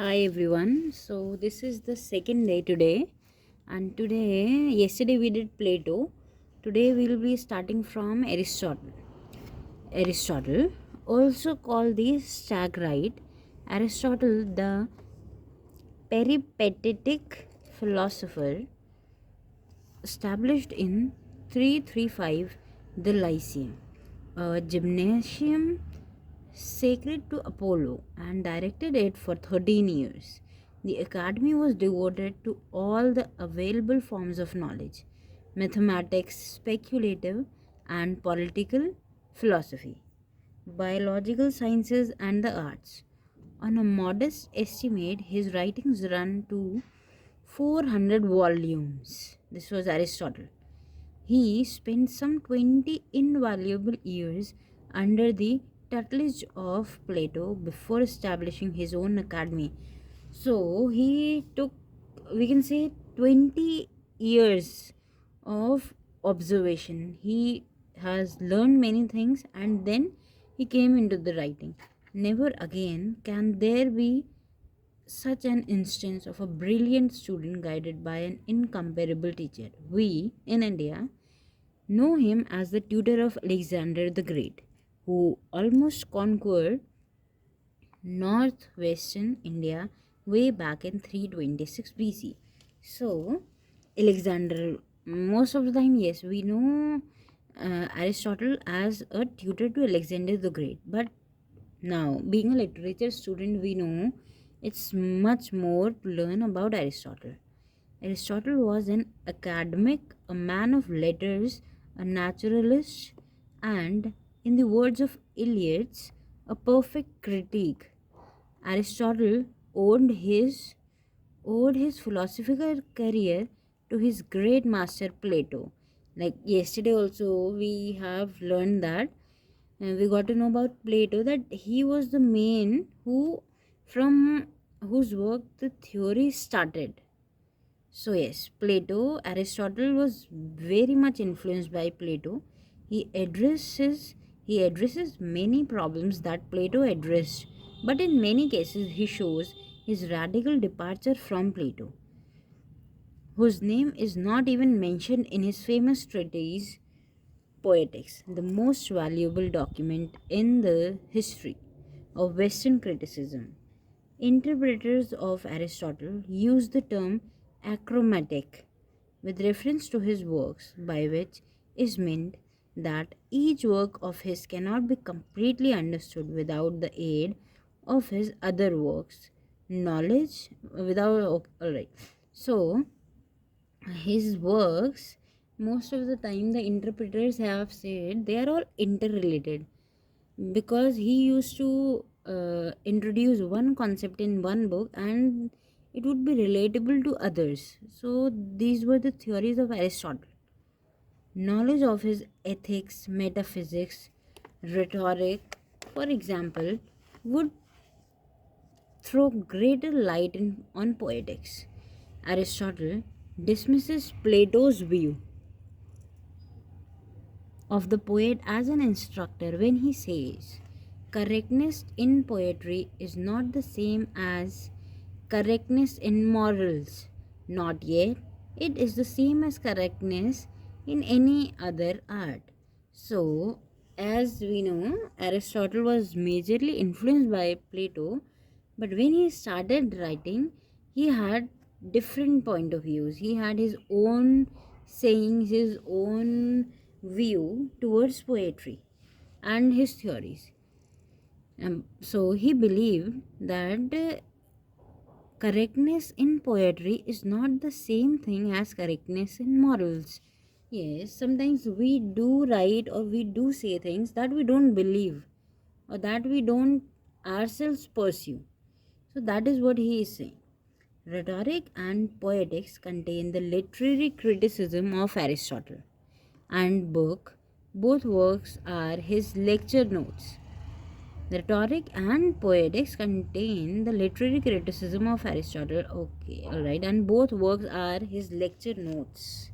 Hi everyone. So this is the second day today, and yesterday we did Plato. Today we will be starting from Aristotle. Aristotle, also called the Stagirite, Aristotle, the peripatetic philosopher, established in 335 the Lyceum, a gymnasium sacred to Apollo, and directed it for 13 years. The academy was devoted to all the available forms of knowledge: mathematics, speculative and political philosophy, biological sciences, and the arts. On a modest estimate, his writings run to 400 volumes. This was Aristotle. He spent some 20 invaluable years under the tutelage of Plato before establishing his own academy. So he took, we can say, 20 years of observation. He has learned many things and then he came into the writing. Never again can there be such an instance of a brilliant student guided by an incomparable teacher. We, in India, know him as the tutor of Alexander the Great, who almost conquered northwestern India way back in 326 BC. So, Alexander, most of the time, yes, we know Aristotle as a tutor to Alexander the Great, but now, being a literature student, we know it's much more to learn about Aristotle. Aristotle was an academic, a man of letters, a naturalist, and, in the words of Eliot, a perfect critic. Aristotle owed his philosophical career to his great master Plato. Like yesterday, also we have learned that we got to know about Plato, that he was the man who from whose work the theory started. So yes, Aristotle was very much influenced by Plato. He addresses he addresses many problems that Plato addressed, but in many cases he shows his radical departure from Plato, whose name is not even mentioned in his famous treatise Poetics, the most valuable document in the history of Western criticism. Interpreters of Aristotle use the term achromatic with reference to his works, by which is meant that each work of his cannot be completely understood without the aid of his other works. Knowledge without, alright. So, his works, most of the time, the interpreters have said they are all interrelated, because he used to introduce one concept in one book and it would be relatable to others. So these were the theories of Aristotle. Knowledge of his ethics, metaphysics, rhetoric, for example, would throw greater light on poetics. Aristotle dismisses Plato's view of the poet as an instructor when he says, correctness in poetry is not the same as correctness in morals. Not yet, it is the same as correctness in any other art. So, as we know, Aristotle was majorly influenced by Plato, but when he started writing, he had different point of views. He had his own sayings, his own view towards poetry and his theories. So he believed that correctness in poetry is not the same thing as correctness in morals. Yes, sometimes we do write or we do say things that we don't believe or that we don't ourselves pursue. So that is what he is saying. Rhetoric and Poetics contain the literary criticism of Aristotle, and both works are his lecture notes. Rhetoric and Poetics contain the literary criticism of Aristotle. Okay, alright, and both works are his lecture notes.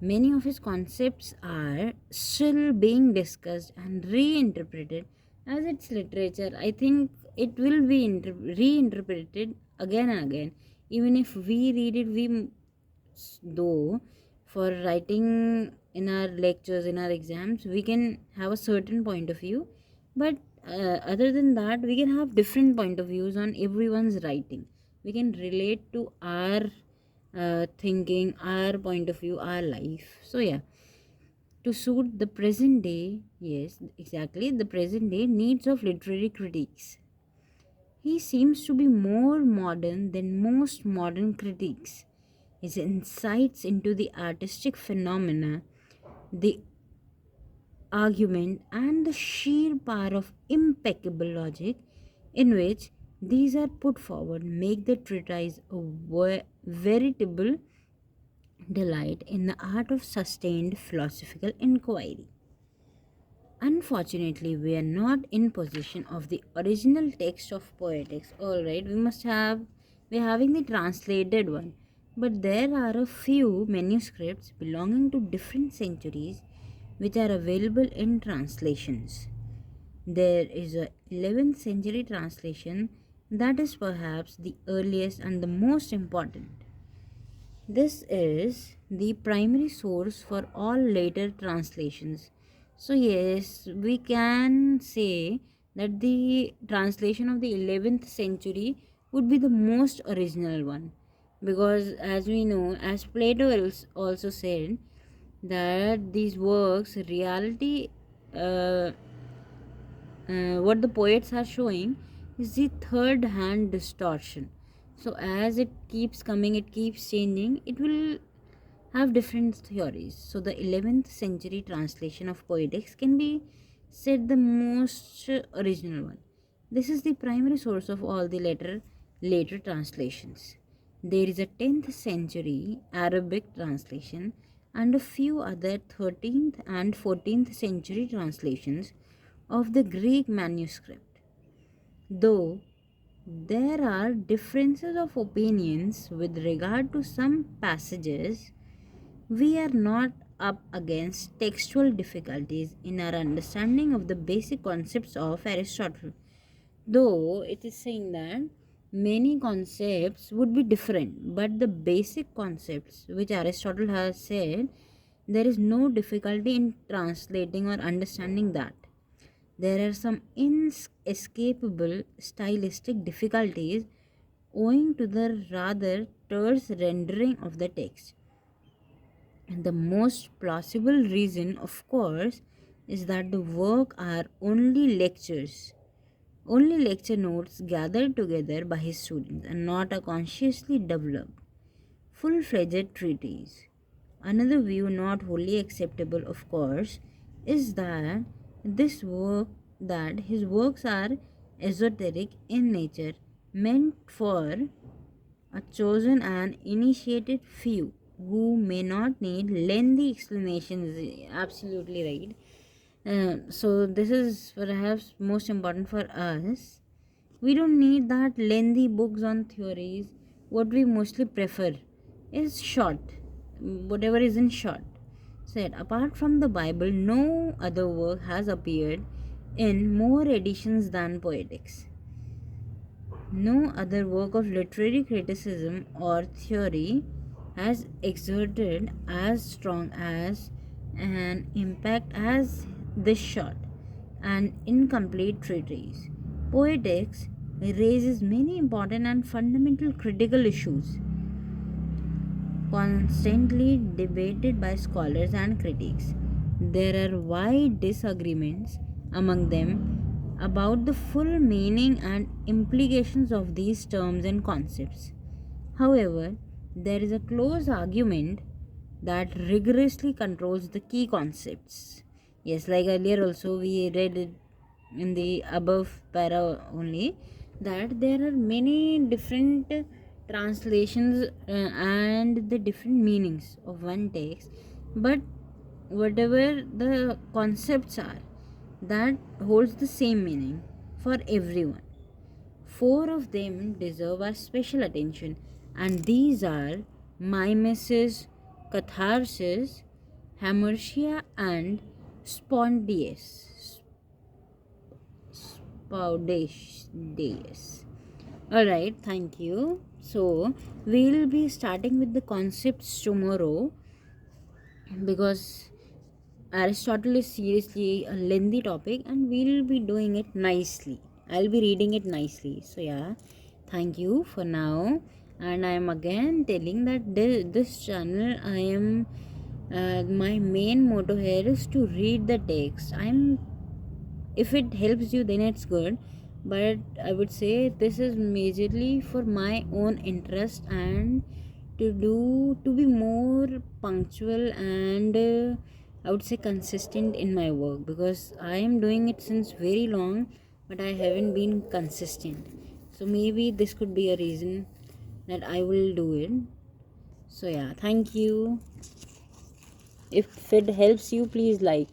Many of his concepts are still being discussed and reinterpreted as its literature. I think it will be reinterpreted again and again. Even if we read it, though for writing in our lectures, in our exams, we can have a certain point of view, but other than that, we can have different point of views on everyone's writing. We can relate to our thinking, our point of view, our life. So yeah, to suit the present day, yes, exactly, the present day needs of literary critics. He seems to be more modern than most modern critics. His insights into the artistic phenomena, the argument, and the sheer power of impeccable logic in which these are put forward make the treatise a veritable delight in the art of sustained philosophical inquiry. Unfortunately, we are not in possession of the original text of Poetics. Alright, we're having the translated one. But there are a few manuscripts belonging to different centuries which are available in translations. There is a 11th century translation that is perhaps the earliest and the most important. This is the primary source for all later translations. So, yes, we can say that the translation of the 11th century would be the most original one, because, as we know, as Plato also said, that these works, reality, uh, what the poets are showing is the third hand distortion. So, as it keeps coming, it keeps changing, it will have different theories. So, the 11th century translation of Poetics can be said the most original one. This is the primary source of all the later translations. There is a 10th century Arabic translation and a few other 13th and 14th century translations of the Greek manuscript. Though there are differences of opinions with regard to some passages, we are not up against textual difficulties in our understanding of the basic concepts of Aristotle. Though it is saying that many concepts would be different, but the basic concepts which Aristotle has said, there is no difficulty in translating or understanding that. There are some inescapable stylistic difficulties owing to the rather terse rendering of the text. And the most plausible reason, of course, is that the work are only lecture notes gathered together by his students and not a consciously developed, full fledged treatise. Another view, not wholly acceptable, of course, is that his works are esoteric in nature, meant for a chosen and initiated few who may not need lengthy explanations. Absolutely right. So this is perhaps most important for us. We don't need that lengthy books on theories. What we mostly prefer is short, whatever is in short. Said apart from the Bible, no other work has appeared in more editions than Poetics. No other work of literary criticism or theory has exerted as strong as an impact as this short and incomplete treatise. Poetics raises many important and fundamental critical issues constantly debated by scholars and critics. There are wide disagreements among them about the full meaning and implications of these terms and concepts. However, there is a close argument that rigorously controls the key concepts. Yes, like earlier also we read it in the above para only, that there are many different translations and the different meanings of one text, but whatever the concepts are, that holds the same meaning for everyone. Four of them deserve our special attention, and these are mimesis, catharsis, hamartia, and spondies. Days. Alright, thank you. So, we'll be starting with the concepts tomorrow because Aristotle is seriously a lengthy topic and we'll be doing it nicely. I'll be reading it nicely. So, yeah, thank you for now. And I am again telling that this channel, I am my main motto here is to read the text. If it helps you, then it's good, but I would say this is majorly for my own interest and to be more punctual and I would say consistent in my work, because I am doing it since very long but I haven't been consistent. So maybe this could be a reason that I will do it. So yeah, thank you. If it helps you, please like.